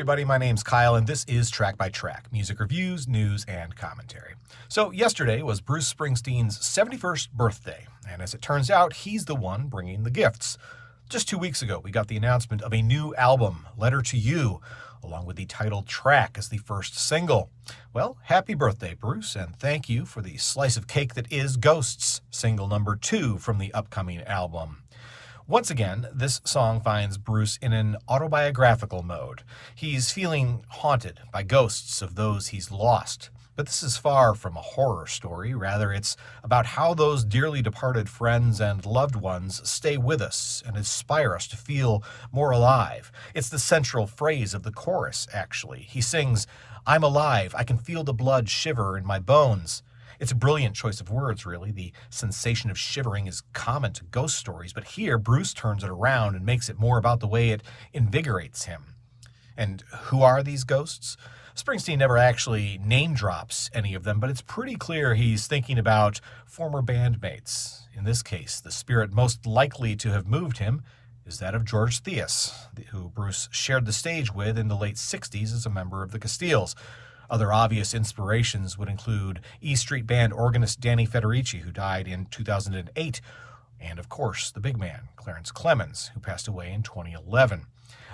everybody. My name's Kyle, and this is Track by Track, music reviews, news, and commentary. So yesterday was Bruce Springsteen's 71st birthday, and as it turns out, he's the one bringing the gifts. Just 2 weeks ago, we got the announcement of a new album, Letter to You, along with the title track as the first single. Well, happy birthday, Bruce, and thank you for the slice of cake that is Ghosts, single number 2 from the upcoming album. Once again, this song finds Bruce in an autobiographical mode. He's feeling haunted by ghosts of those he's lost. But this is far from a horror story. Rather, it's about how those dearly departed friends and loved ones stay with us and inspire us to feel more alive. It's the central phrase of the chorus, actually. He sings, "I'm alive, I can feel the blood shiver in my bones." It's a brilliant choice of words, really. The sensation of shivering is common to ghost stories, but here Bruce turns it around and makes it more about the way it invigorates him. And who are these ghosts? Springsteen never actually name drops any of them, but it's pretty clear he's thinking about former bandmates. In this case, the spirit most likely to have moved him is that of George Theus, who Bruce shared the stage with in the late 60s as a member of the Castiles. Other obvious inspirations would include E Street Band organist Danny Federici, who died in 2008, and of course, the big man, Clarence Clemons, who passed away in 2011.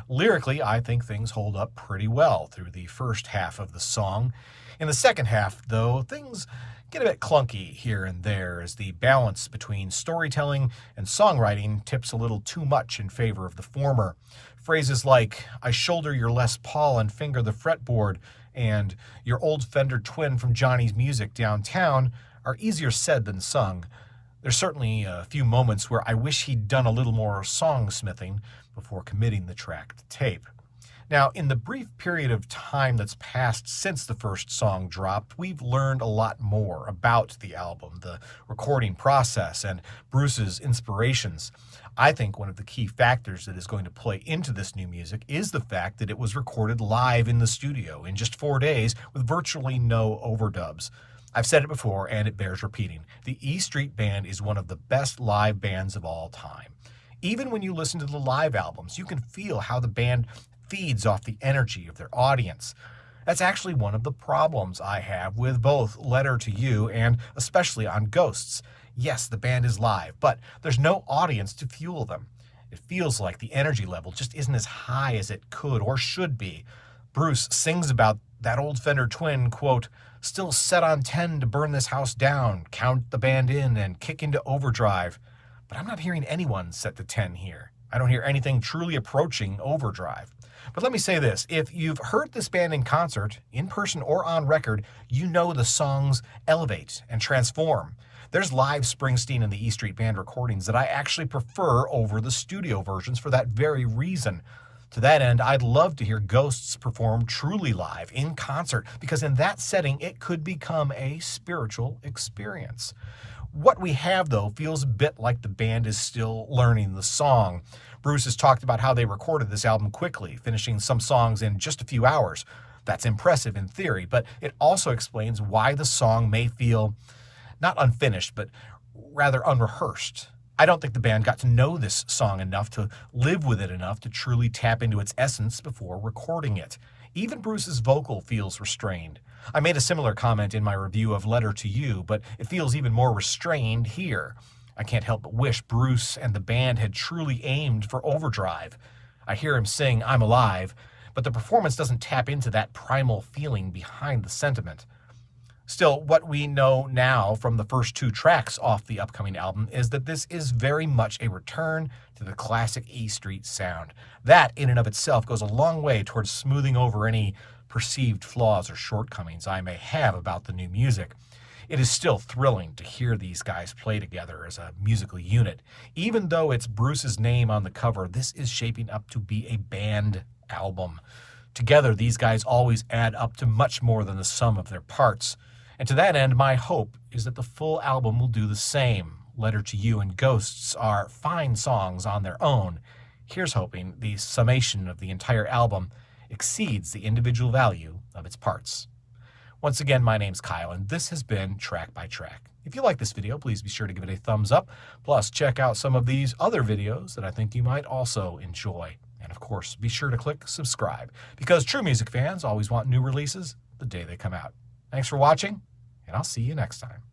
Lyrically, I think things hold up pretty well through the first half of the song. In the second half, though, things get a bit clunky here and there as the balance between storytelling and songwriting tips a little too much in favor of the former. Phrases like, "I shoulder your Les Paul and finger the fretboard," and "your old Fender twin from Johnny's Music downtown" are easier said than sung. There's certainly a few moments where I wish he'd done a little more songsmithing before committing the track to tape. Now, in the brief period of time that's passed since the first song dropped, we've learned a lot more about the album, the recording process, and Bruce's inspirations. I think one of the key factors that is going to play into this new music is the fact that it was recorded live in the studio in just 4 days with virtually no overdubs. I've said it before, and it bears repeating. The E Street Band is one of the best live bands of all time. Even when you listen to the live albums, you can feel how the band feeds off the energy of their audience. That's actually one of the problems I have with both Letter to You and especially on Ghosts. Yes, the band is live, but there's no audience to fuel them. It feels like the energy level just isn't as high as it could or should be. Bruce sings about that old Fender twin, quote, "still set on 10 to burn this house down, count the band in, and kick into overdrive." But I'm not hearing anyone set to 10 here. I don't hear anything truly approaching overdrive. But let me say this, if you've heard this band in concert, in person or on record, you know the songs elevate and transform. There's live Springsteen and the E Street Band recordings that I actually prefer over the studio versions for that very reason. To that end, I'd love to hear Ghosts perform truly live in concert, because in that setting, it could become a spiritual experience. What we have, though, feels a bit like the band is still learning the song. Bruce has talked about how they recorded this album quickly, finishing some songs in just a few hours. That's impressive in theory, but it also explains why the song may feel not unfinished, but rather unrehearsed. I don't think the band got to know this song enough to live with it enough to truly tap into its essence before recording it. Even Bruce's vocal feels restrained. I made a similar comment in my review of Letter to You, but it feels even more restrained here. I can't help but wish Bruce and the band had truly aimed for overdrive. I hear him sing "I'm alive," but the performance doesn't tap into that primal feeling behind the sentiment. Still, what we know now from the first 2 tracks off the upcoming album is that this is very much a return to the classic E Street sound. That, in and of itself, goes a long way towards smoothing over any perceived flaws or shortcomings I may have about the new music. It is still thrilling to hear these guys play together as a musical unit. Even though it's Bruce's name on the cover, this is shaping up to be a band album. Together, these guys always add up to much more than the sum of their parts. And to that end, my hope is that the full album will do the same. Letter to You and Ghosts are fine songs on their own. Here's hoping the summation of the entire album exceeds the individual value of its parts. Once again, my name's Kyle, and this has been Track by Track. If you like this video, please be sure to give it a thumbs up. Plus, check out some of these other videos that I think you might also enjoy. And of course, be sure to click subscribe, because true music fans always want new releases the day they come out. Thanks for watching, and I'll see you next time.